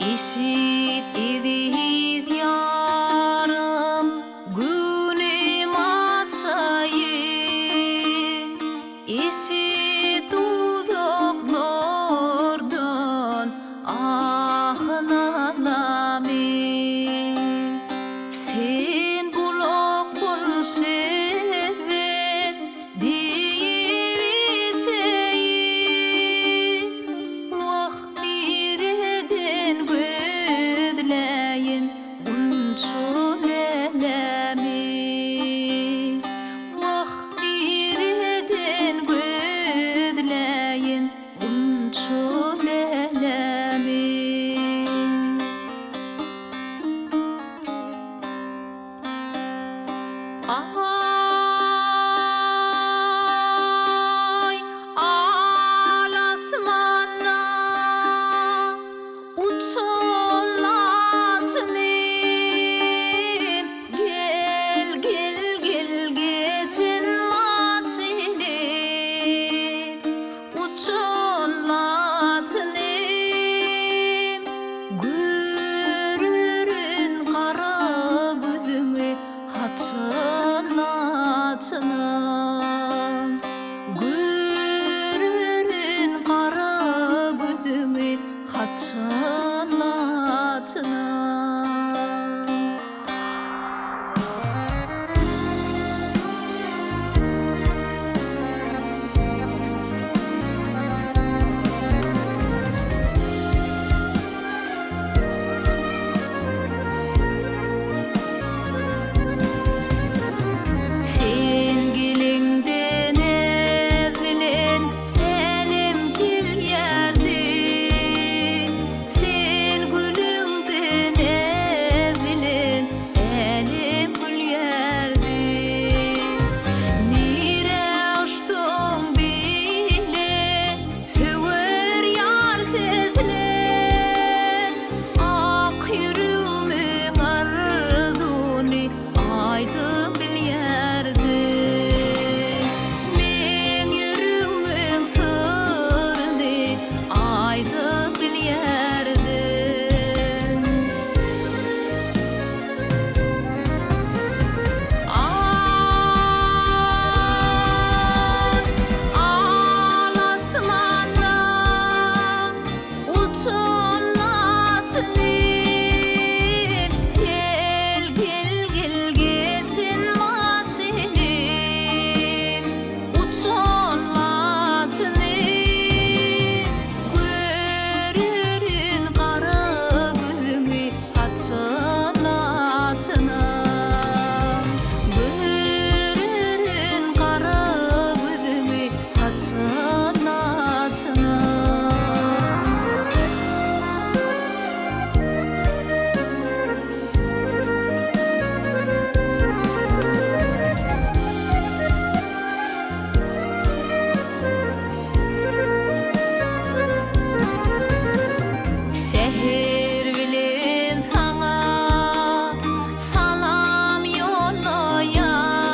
İşit idi yarım günüm açayı, işit uzak nurdan ahlanami. Sen bulak bul şerbet deyip içeyi, vaktireden gözleyin unçul elemi. Vaktireden gözleyin unçul elemi. Ay alasmanna uçullaçnim, gel gel gel geçin laçnim, uçullaçnim. Görürün kara gözüňi haçılaçınam, görürün kara gözüňi haçılaçınam. Sen gelinden evlen elim gelýärdi, sen gülüňden evlen elim gülýärdi. Nire uçtuň bile söwer ýar seslen, ak ýüregimin arzuny aýdyp bilýärdi. Men ýüregimin syryny aýdyp bilýärdim. Ay alasmanna uçullaçnim, gel gel gel geçin laçnim, uçullaçnim. Görürün kara gözüňi haçılaçınam, görürün kara gözüňi haçılaçınam. Seher bilen saňa salam ýollaýan,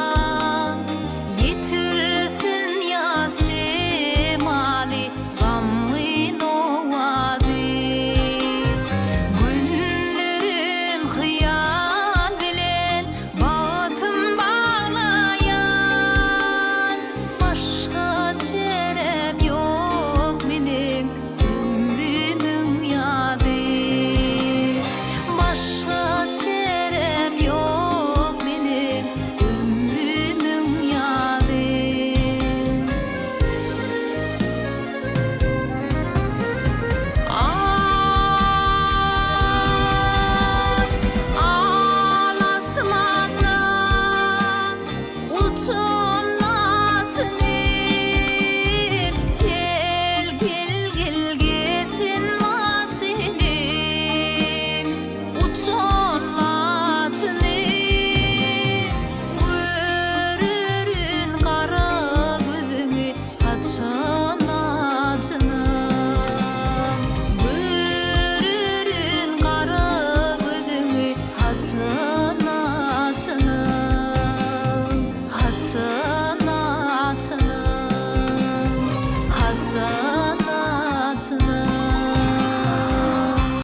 ýetirsin ýaz şemali gamyn owady. Günlerim hyýal bilen bagtym baglaýan, başga çerem ýok meniň ömrümüň ýady. Başga çerem ýok meniň ömrümüň ýady. Ay alasmanna uçullaçnim, gel gel gel geçin laçnim, uçullaçnim. Görürün kara gözüňi haçılaçınam, görürün kara gözüňi haçılaçınam, haçılaçınam, haçılaçınam.